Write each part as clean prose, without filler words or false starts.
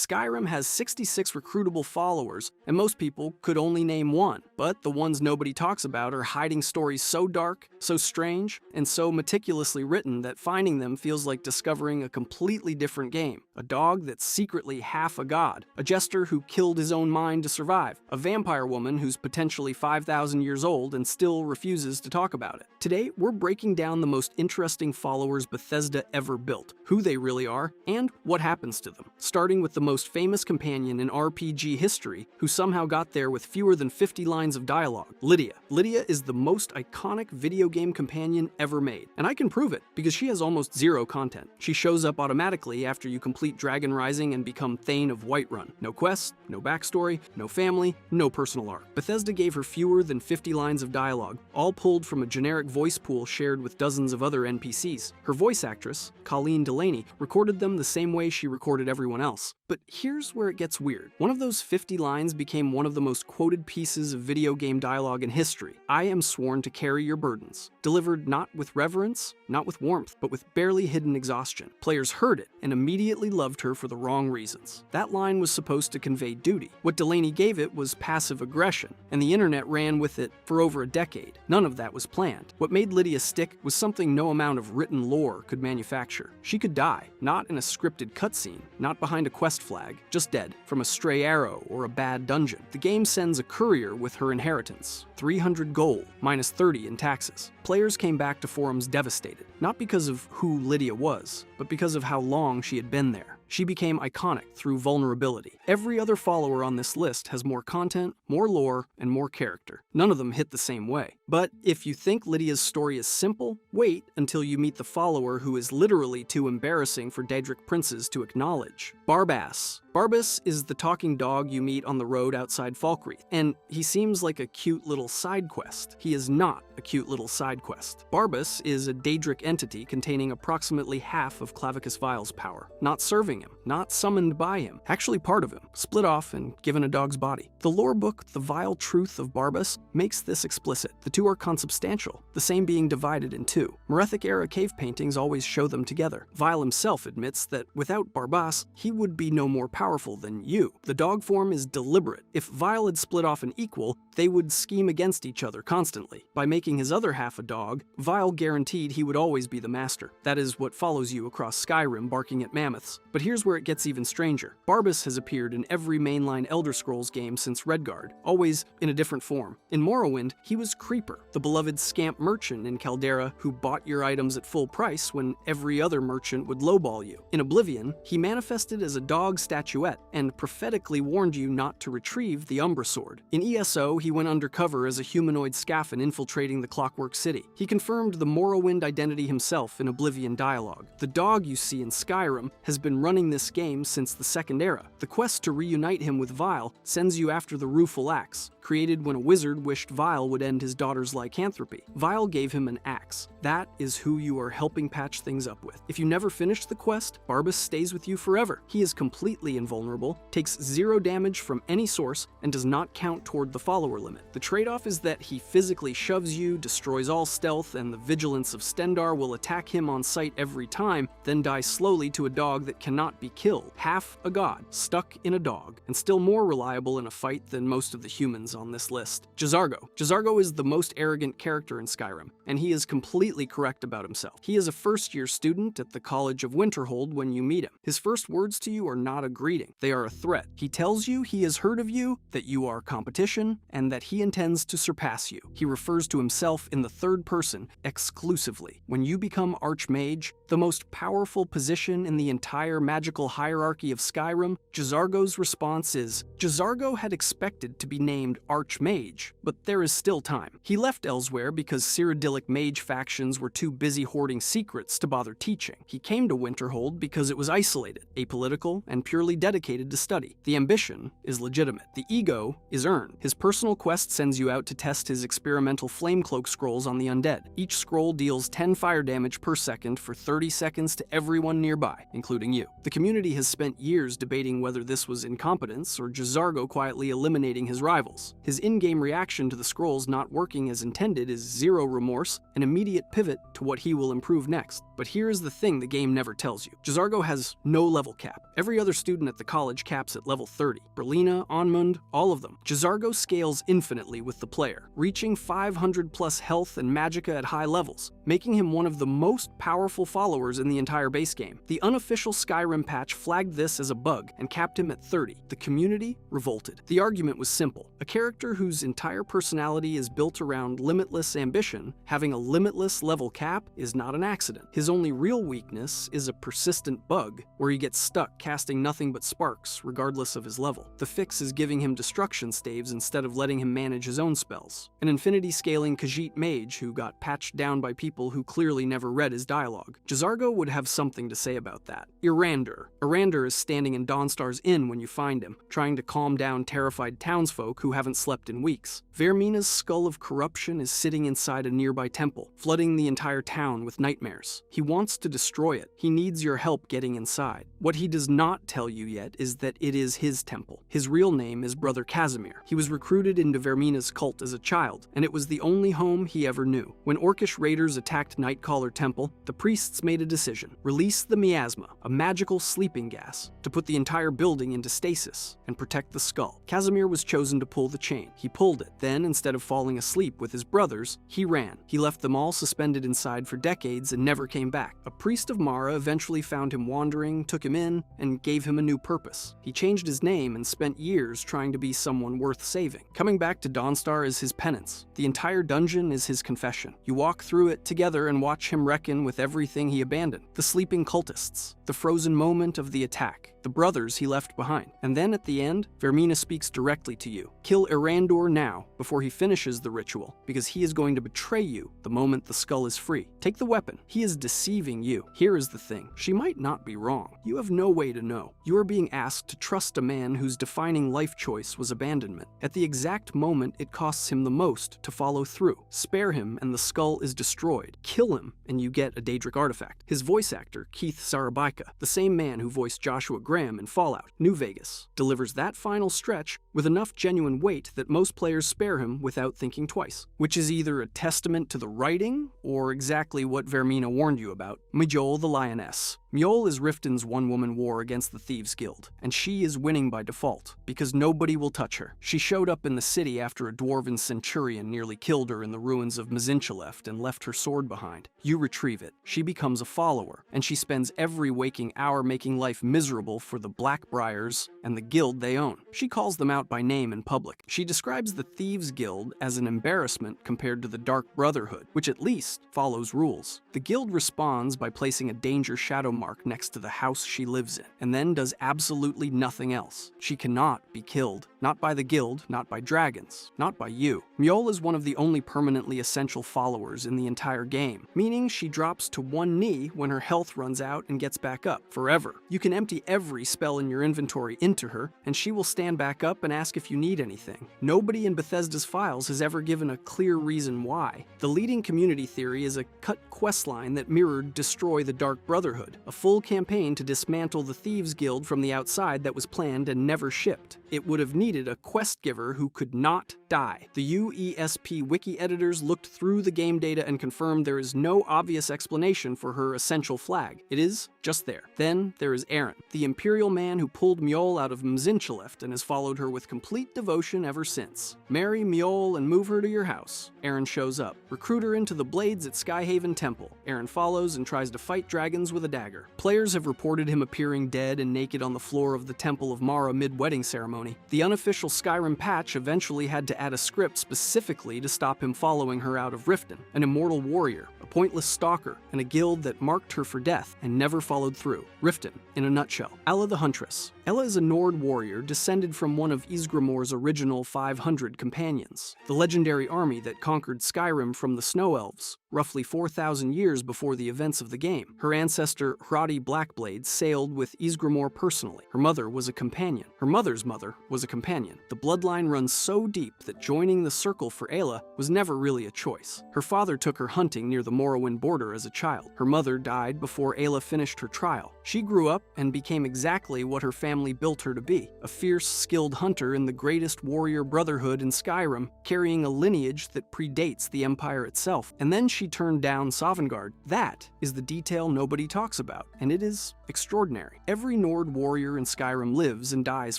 Skyrim has 66 recruitable followers, and most people could only name one. But the ones nobody talks about are hiding stories so dark, so strange, and so meticulously written that finding them feels like discovering a completely different game. A dog that's secretly half a god, a jester who killed his own mind to survive, a vampire woman who's potentially 5,000 years old and still refuses to talk about it. Today, we're breaking down the most interesting followers Bethesda ever built, who they really are, and what happens to them. Starting with the most famous companion in RPG history, who somehow got there with fewer than 50 lines of dialogue, Lydia. Lydia is the most iconic video game companion ever made, and I can prove it because she has almost zero content. She shows up automatically after you complete Dragon Rising and become Thane of Whiterun. No quests, no backstory, no family, no personal arc. Bethesda gave her fewer than 50 lines of dialogue, all pulled from a generic voice pool shared with dozens of other NPCs. Her voice actress, Colleen Delaney, recorded them the same way she recorded everyone else. But here's where it gets weird. One of those 50 lines became one of the most quoted pieces of video game dialogue in history. "I am sworn to carry your burdens," delivered not with reverence, not with warmth, but with barely hidden exhaustion. Players heard it and immediately loved her for the wrong reasons. That line was supposed to convey duty. What Delaney gave it was passive aggression, and the internet ran with it for over a decade. None of that was planned. What made Lydia stick was something no amount of written lore could manufacture. She could die, not in a scripted cutscene, not behind a quest flag, just dead from a stray arrow or a bad dungeon. The game sends a courier with her inheritance, 300 gold, minus 30 in taxes. Players came back to forums devastated, not because of who Lydia was, but because of how long she had been there. She became iconic through vulnerability. Every other follower on this list has more content, more lore, and more character. None of them hit the same way. But if you think Lydia's story is simple, wait until you meet the follower who is literally too embarrassing for Daedric princes to acknowledge. Barbas. Barbas is the talking dog you meet on the road outside Falkreath, and he seems like a cute little side quest. He is not a cute little side quest. Barbas is a Daedric entity containing approximately half of Clavicus Vile's power, not serving him, not summoned by him, actually part of him, split off and given a dog's body. The lore book, The Vile Truth of Barbas, makes this explicit. The two are consubstantial, the same being divided in two. Merethic-era cave paintings always show them together. Vile himself admits that without Barbas, he would be no more powerful than you. The dog form is deliberate. If Vile had split off an equal, they would scheme against each other constantly. By making his other half a dog, Vile guaranteed he would always be the master. That is what follows you across Skyrim barking at mammoths. But here's where it gets even stranger. Barbas has appeared in every mainline Elder Scrolls game since Redguard, always in a different form. In Morrowind, he was Creeper, the beloved scamp merchant in Caldera who bought your items at full price when every other merchant would lowball you. In Oblivion, he manifested as a dog statuette and prophetically warned you not to retrieve the Umbra Sword. In ESO, he went undercover as a humanoid scaffin infiltrating the Clockwork City. He confirmed the Morrowind identity himself in Oblivion dialogue. The dog you see in Skyrim has been running this game since the Second Era. The quest to reunite him with Vile sends you after the Rueful Axe, created when a wizard wished Vile would end his daughter's lycanthropy. Vile gave him an axe. That is who you are helping patch things up with. If you never finish the quest, Barbas stays with you forever. He is completely invulnerable, takes 0 damage from any source, and does not count toward the follower limit. The trade-off is that he physically shoves you, destroys all stealth, and the vigilance of Stendarr will attack him on sight every time, then die slowly to a dog that cannot be killed. Half a god, stuck in a dog, and still more reliable in a fight than most of the humans on this list. J'zargo. J'zargo is the most arrogant character in Skyrim, and he is completely correct about himself. He is a first-year student at the College of Winterhold when you meet him. His first words to you are not a greeting, they are a threat. He tells you he has heard of you, that you are competition, and that he intends to surpass you. He refers to himself in the third person exclusively. When you become Archmage, the most powerful position in the entire magical hierarchy of Skyrim, J'zargo's response is, J'zargo had expected to be named Archmage, but there is still time. He left Elsewhere because Cyrodiilic mage factions were too busy hoarding secrets to bother teaching. He came to Winterhold because it was isolated, apolitical, and purely dedicated to study. The ambition is legitimate. The ego is earned. His personal quest sends you out to test his experimental Flamecloak scrolls on the undead. Each scroll deals 10 fire damage per second for 30 seconds to everyone nearby, including you. The community has spent years debating whether this was incompetence or J'zargo quietly eliminating his rivals. His in-game reaction to the scrolls not working as intended is zero remorse, an immediate pivot to what he will improve next. But here is the thing the game never tells you. J'zargo has no level cap. Every other student at the college caps at level 30. Berlina, Onmund, all of them. J'zargo scales infinitely with the player, reaching 500 plus health and magicka at high levels, making him one of the most powerful followers in the entire base game. The unofficial Skyrim patch flagged this as a bug and capped him at 30. The community revolted. The argument was simple. A character whose entire personality is built around limitless ambition, having a limitless level cap is not an accident. His only real weakness is a persistent bug, where he gets stuck casting nothing but sparks, regardless of his level. The fix is giving him destruction staves instead of letting him manage his own spells. An infinity-scaling Khajiit mage who got patched down by people who clearly never read his dialogue. J'zargo would have something to say about that. Irander is standing in Dawnstar's inn when you find him, trying to calm down terrified townsfolk who haven't slept in weeks. Vermina's skull of corruption is sitting inside a nearby temple, flooding the entire town with nightmares. He wants to destroy it. He needs your help getting inside. What he does not tell you yet is that it is his temple. His real name is Brother Casimir. He was recruited into Vermina's cult as a child, and it was the only home he ever knew. When Orcish raiders attacked Nightcaller Temple, the priests made a decision. Release the miasma, a magical sleeping gas, to put the entire building into stasis and protect the skull. Casimir was chosen to pull the chain. He pulled it. Then, instead of falling asleep with his brothers, he ran. He left them all suspended inside for decades and never came back. A priest of Mara eventually found him wandering, took him in, and gave him a new purpose. He changed his name and spent years trying to be someone worth saving. Coming back to Dawnstar is his penance. The entire dungeon is his confession. You walk through it together and watch him reckon with everything he abandoned. The sleeping cultists, the frozen moment of the attack, the brothers he left behind. And then at the end, Vermina speaks directly to you. Kill Irander now, before he finishes the ritual, because he is going to betray you the moment the skull is free. Take the weapon. He is deceiving you. Here is the thing. She might not be wrong. You have no way to know. You are being asked to trust a man whose defining life choice was abandonment. At the exact moment it costs him the most to follow through. Spare him and the skull is destroyed. Kill him and you get a Daedric artifact. His voice actor, Keith Sarabaika, the same man who voiced Joshua Graham in Fallout New Vegas, delivers that final stretch with enough genuine weight that most players spare him without thinking twice, which is either a testament to the writing or exactly what Vermina warned you about. Mjol the Lioness. Mjol is Riften's one-woman war against the Thieves Guild, and she is winning by default, because nobody will touch her. She showed up in the city after a dwarven centurion nearly killed her in the ruins of Mazincheleft and left her sword behind. You retrieve it. She becomes a follower, and she spends every waking hour making life miserable for the Blackbriars and the guild they own. She calls them out by name in public. She describes the Thieves Guild as an embarrassment compared to the Dark Brotherhood, which at least follows rules. The guild responds by placing a danger shadow mark next to the house she lives in, and then does absolutely nothing else. She cannot be killed. Not by the guild, not by dragons, not by you. Mjol is one of the only permanently essential followers in the entire game, meaning she drops to one knee when her health runs out and gets back up, forever. You can empty every spell in your inventory into her, and she will stand back up and ask if you need anything. Nobody in Bethesda's files has ever given a clear reason why. The leading community theory is a cut questline that mirrored Destroy the Dark Brotherhood, a full campaign to dismantle the Thieves Guild from the outside that was planned and never shipped. It would have needed a quest giver who could not die. The UESP wiki editors looked through the game data and confirmed there is no obvious explanation for her essential flag. It is just there. Then there is Aaron, the Imperial man who pulled Mjol out of Mazincheleft and has followed her with complete devotion ever since. Marry Mjol and move her to your house. Aaron shows up. Recruit her into the Blades at Skyhaven Temple. Aaron follows and tries to fight dragons with a dagger. Players have reported him appearing dead and naked on the floor of the Temple of Mara mid-wedding ceremony. The unofficial Skyrim patch eventually had to add a script specifically to stop him following her out of Riften, an immortal warrior, a pointless stalker, and a guild that marked her for death and never followed through. Riften, in a nutshell. Ella the Huntress. Ella is a Nord warrior descended from one of Ysgramor's original 500 companions, the legendary army that conquered Skyrim from the Snow Elves, roughly 4,000 years before the events of the game. Her ancestor, Hradi Blackblade, sailed with Ysgramor personally. Her mother was a companion. Her mother's mother was a companion. The bloodline runs so deep that joining the Circle for Ayla was never really a choice. Her father took her hunting near the Morrowind border as a child. Her mother died before Ayla finished her trial. She grew up and became exactly what her family family built her to be, a fierce, skilled hunter in the greatest warrior brotherhood in Skyrim, carrying a lineage that predates the Empire itself. And then she turned down Sovngarde. That is the detail nobody talks about, and it is extraordinary. Every Nord warrior in Skyrim lives and dies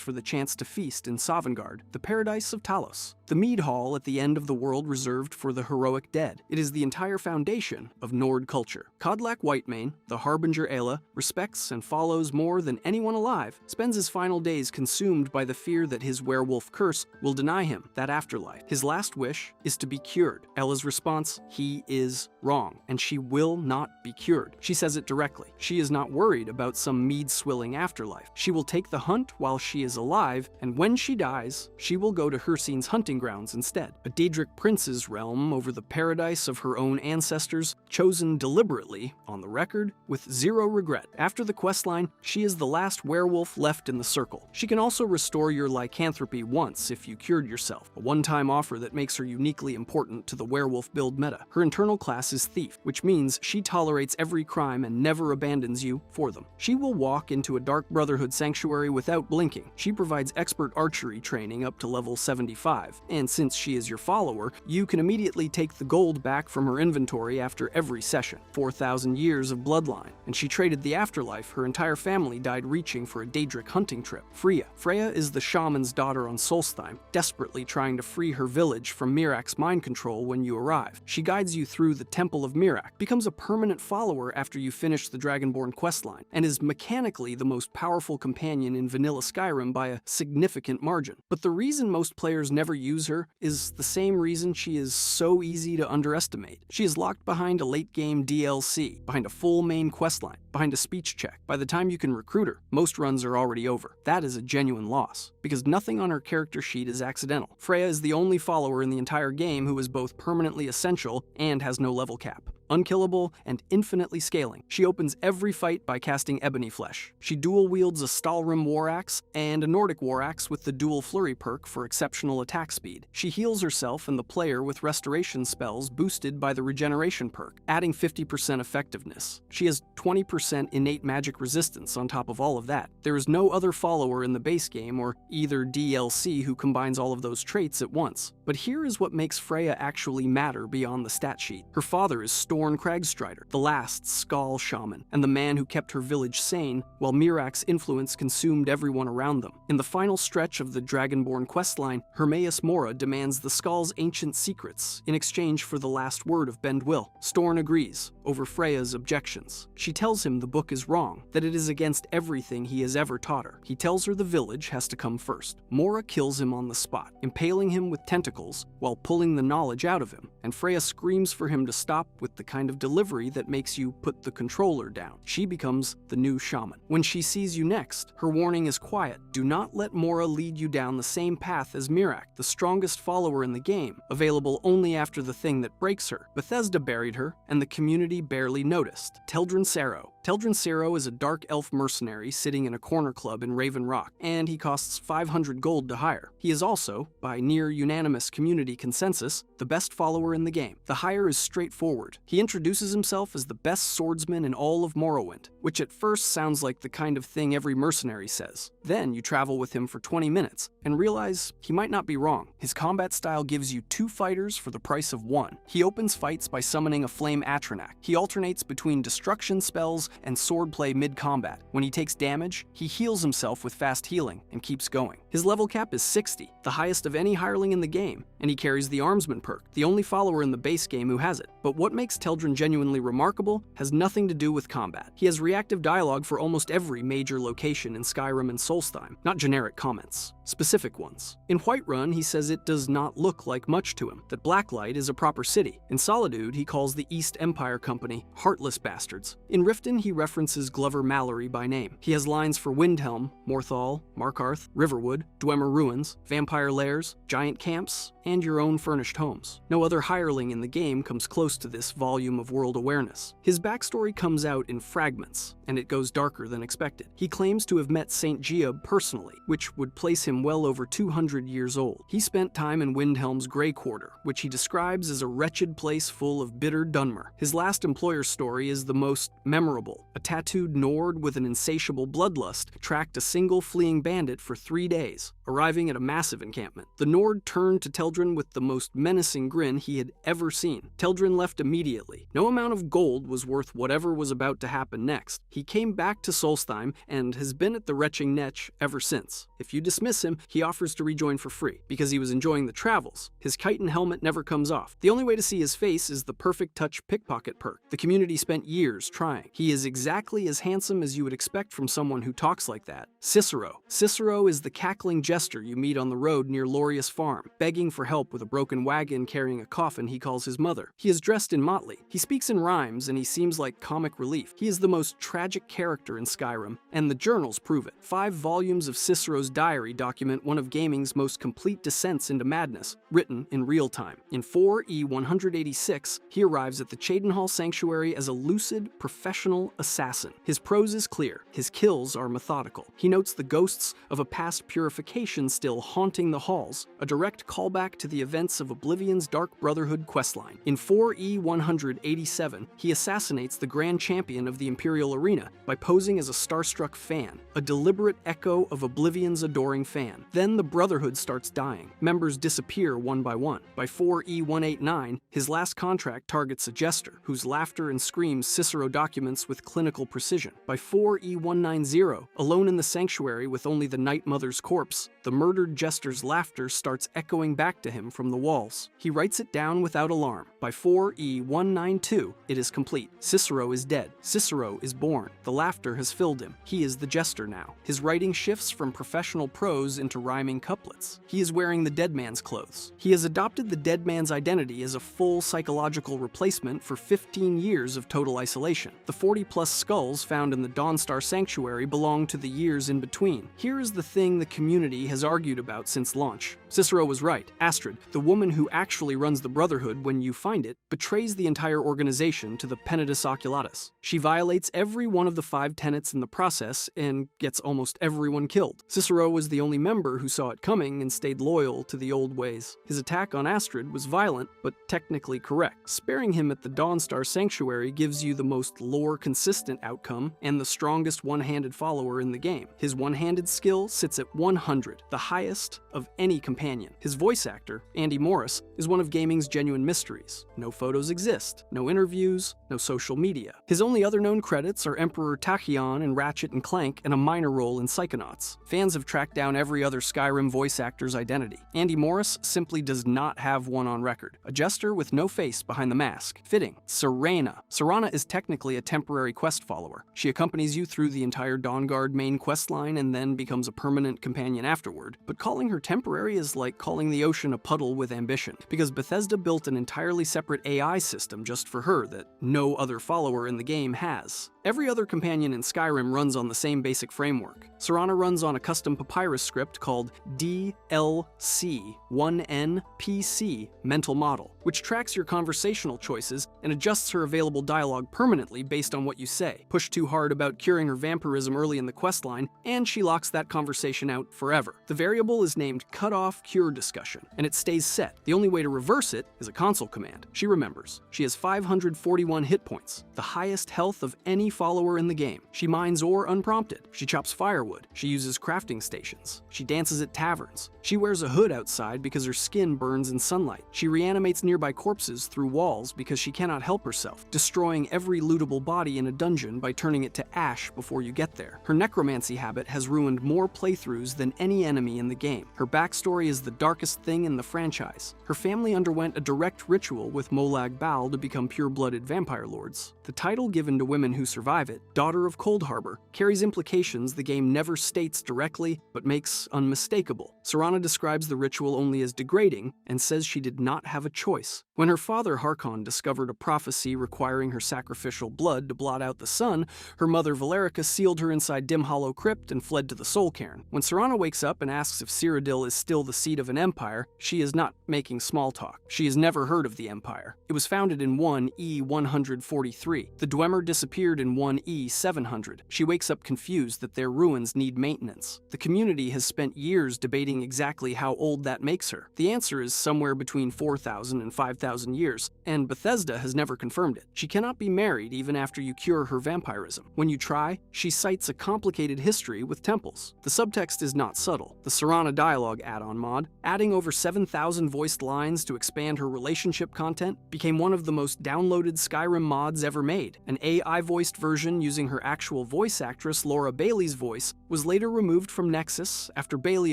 for the chance to feast in Sovngarde, the paradise of Talos, the mead hall at the end of the world reserved for the heroic dead. It is the entire foundation of Nord culture. Kodlak Whitemane, the Harbinger Aela, respects and follows more than anyone alive, spends his final days consumed by the fear that his werewolf curse will deny him that afterlife. His last wish is to be cured. Ella's response, he is wrong, and she will not be cured. She says it directly. She is not worried about some mead-swilling afterlife. She will take the hunt while she is alive, and when she dies, she will go to Hircine's hunting grounds instead, a Daedric prince's realm over the paradise of her own ancestors, chosen deliberately, on the record, with zero regret. After the questline, she is the last werewolf left in the circle. She can also restore your lycanthropy once if you cured yourself, a one-time offer that makes her uniquely important to the werewolf build meta. Her internal class is Thief, which means she tolerates every crime and never abandons you for them. She will walk into a Dark Brotherhood sanctuary without blinking. She provides expert archery training up to level 75, and since she is your follower, you can immediately take the gold back from her inventory after every session. 4,000 years of bloodline, and she traded the afterlife. Her entire family died reaching for a Daedric hunting trip. Freya is the shaman's daughter on Solstheim, desperately trying to free her village from Mirak's mind control when you arrive. She guides you through the Temple of Mirak, becomes a permanent follower after you finish the Dragonborn questline, and is mechanically the most powerful companion in vanilla Skyrim by a significant margin. But the reason most players never use her is the same reason she is so easy to underestimate. She is locked behind a late-game DLC, behind a full main questline, behind a speech check. By the time you can recruit her, most runs are already over. That is a genuine loss, because nothing on her character sheet is accidental. Freya is the only follower in the entire game who is both permanently essential and has no level cap. Unkillable and infinitely scaling. She opens every fight by casting Ebony Flesh. She dual wields a Stalrim War Axe and a Nordic War Axe with the dual flurry perk for exceptional attack speed. She heals herself and the player with restoration spells boosted by the regeneration perk, adding 50% effectiveness. She has 20% innate magic resistance on top of all of that. There is no other follower in the base game or either DLC who combines all of those traits at once. But here is what makes Freya actually matter beyond the stat sheet. Her father is Storn Cragstrider, the last Skal shaman, and the man who kept her village sane while Mirak's influence consumed everyone around them. In the final stretch of the Dragonborn questline, Hermaeus Mora demands the Skal's ancient secrets in exchange for the last word of Bendwill. Storn agrees, over Freya's objections. She tells him the book is wrong, that it is against everything he has ever taught her. He tells her the village has to come first. Mora kills him on the spot, impaling him with tentacles while pulling the knowledge out of him, and Freya screams for him to stop with the kind of delivery that makes you put the controller down. She becomes the new shaman. When she sees you next, her warning is quiet. Do not let Mora lead you down the same path as Mirak, the strongest follower in the game, available only after the thing that breaks her. Bethesda buried her, and the community barely noticed. Teldrin Sero. Teldrin Sero is a dark elf mercenary sitting in a corner club in Raven Rock, and he costs 500 gold to hire. He is also, by near unanimous community consensus, the best follower in the game. The hire is straightforward. He introduces himself as the best swordsman in all of Morrowind, which at first sounds like the kind of thing every mercenary says. Then you travel with him for 20 minutes and realize he might not be wrong. His combat style gives you 2 fighters for the price of 1. He opens fights by summoning a flame Atronak. He alternates between destruction spells and swordplay mid-combat. When he takes damage, he heals himself with fast healing and keeps going. His level cap is 60, the highest of any hireling in the game, and he carries the Armsman perk, the only follower in the base game who has it. But what makes Teldrin genuinely remarkable has nothing to do with combat. He has reactive dialogue for almost every major location in Skyrim and Solstheim, not generic comments, specific ones. In Whiterun, he says it does not look like much to him, that Blacklight is a proper city. In Solitude, he calls the East Empire Company heartless bastards. In Riften, he references Glover Mallory by name. He has lines for Windhelm, Morthal, Markarth, Riverwood, Dwemer Ruins, Vampire Lairs, Giant Camps, and your own furnished homes. No other hireling in the game comes close to this volume of world awareness. His backstory comes out in fragments, and it goes darker than expected. He claims to have met St. Geob personally, which would place him him well over 200 years old. He spent time in Windhelm's Grey Quarter, which he describes as a wretched place full of bitter Dunmer. His last employer's story is the most memorable. A tattooed Nord with an insatiable bloodlust tracked a single fleeing bandit for 3 days, arriving at a massive encampment. The Nord turned to Teldrin with the most menacing grin he had ever seen. Teldrin left immediately. No amount of gold was worth whatever was about to happen next. He came back to Solstheim and has been at the retching Netch ever since. If you dismiss him, he offers to rejoin for free, because he was enjoying the travels. His chitin helmet never comes off. The only way to see his face is the perfect touch pickpocket perk. The community spent years trying. He is exactly as handsome as you would expect from someone who talks like that. Cicero. Cicero is the cackling jester you meet on the road near Lorius Farm, begging for help with a broken wagon carrying a coffin he calls his mother. He is dressed in motley. He speaks in rhymes and he seems like comic relief. He is the most tragic character in Skyrim, and the journals prove it. 5 volumes of Cicero's diary document one of gaming's most complete descents into madness, written in real time. In 4E186, he arrives at the Cheydinhall Sanctuary as a lucid, professional assassin. His prose is clear. His kills are methodical. He notes the ghosts of a past purification still haunting the halls, a direct callback to the events of Oblivion's Dark Brotherhood questline. In 4E187, he assassinates the Grand Champion of the Imperial Arena by posing as a starstruck fan, a deliberate echo of Oblivion's adoring fan. Then the Brotherhood starts dying. Members disappear one by one. By 4E189, his last contract targets a jester, whose laughter and screams Cicero documents with clinical precision. By 4E190, alone in the sanctuary with only the Night Mother's corpse, the murdered jester's laughter starts echoing back to him from the walls. He writes it down without alarm. By 4E192, it is complete. Cicero is dead. Cicero is born. The laughter has filled him. He is the jester now. His writing shifts from professional prose into rhyming couplets. He is wearing the dead man's clothes. He has adopted the dead man's identity as a full psychological replacement for 15 years of total isolation. The 40-plus skulls found in the Dawnstar Sanctuary belong to the years in between. Here is the thing the community has argued about since launch. Cicero was right. Astrid, the woman who actually runs the Brotherhood when you find it, betrays the entire organization to the Penitus Oculatus. She violates every one of the 5 tenets in the process and gets almost everyone killed. Cicero was the only member who saw it coming and stayed loyal to the old ways. His attack on Astrid was violent, but technically correct. Sparing him at the Dawnstar Sanctuary gives you the most lore-consistent outcome and the strongest one-handed follower in the game. His one-handed skill sits at 100, the highest of any companion. His voice actor, Andy Morris, is one of gaming's genuine mysteries. No photos exist, no interviews, no social media. His only other known credits are Emperor Tachyon in Ratchet and Clank and a minor role in Psychonauts. Fans have tracked down every other Skyrim voice actor's identity. Andy Morris simply does not have one on record. A jester with no face behind the mask. Fitting. Serena. Serana is technically a temporary quest follower. She accompanies you through the entire Dawnguard main questline and then becomes a permanent companion afterward. But calling her temporary is like calling the ocean a puddle with ambition, because Bethesda built an entirely separate AI system just for her that no other follower in the game has. Every other companion in Skyrim runs on the same basic framework. Serana runs on a custom papyrus script called DLC1NPC mental model, which tracks your conversational choices and adjusts her available dialogue permanently based on what you say. Push too hard about curing her vampirism early in the questline, and she locks that conversation out forever. The variable is named Cutoff Cure Discussion, and it stays set. The only way to reverse it is a console command. She remembers. She has 541 hit points, the highest health of any follower in the game. She mines ore unprompted. She chops firewood. She uses crafting stations. She dances at taverns. She wears a hood outside because her skin burns in sunlight. She reanimates nearby corpses through walls because she cannot help herself, destroying every lootable body in a dungeon by turning it to ash before you get there. Her necromancy habit has ruined more playthroughs than any enemy in the game. Her backstory is the darkest thing in the franchise. Her family underwent a direct ritual with Molag Bal to become pure-blooded vampire lords. The title given to women who survive it, Daughter of Cold Harbor, carries implications the game never states directly, but makes unmistakable. Serana describes the ritual only as degrading and says she did not have a choice. When her father Harkon discovered a prophecy requiring her sacrificial blood to blot out the sun, her mother Valerica sealed her inside Dim Hollow Crypt and fled to the Soul Cairn. When Serana wakes up and asks if Cyrodiil is still the seat of an empire, she is not making small talk. She has never heard of the empire. It was founded in 1E143. The Dwemer disappeared in in 1E700. She wakes up confused that their ruins need maintenance. The community has spent years debating exactly how old that makes her. The answer is somewhere between 4,000 and 5,000 years, and Bethesda has never confirmed it. She cannot be married even after you cure her vampirism. When you try, she cites a complicated history with temples. The subtext is not subtle. The Serana Dialogue add-on mod, adding over 7,000 voiced lines to expand her relationship content, became one of the most downloaded Skyrim mods ever made. An AI-voiced version using her actual voice actress Laura Bailey's voice was later removed from Nexus after Bailey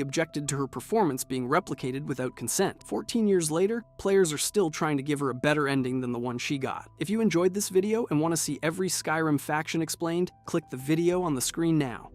objected to her performance being replicated without consent. 14 years later, players are still trying to give her a better ending than the one she got. If you enjoyed this video and want to see every Skyrim faction explained, click the video on the screen now.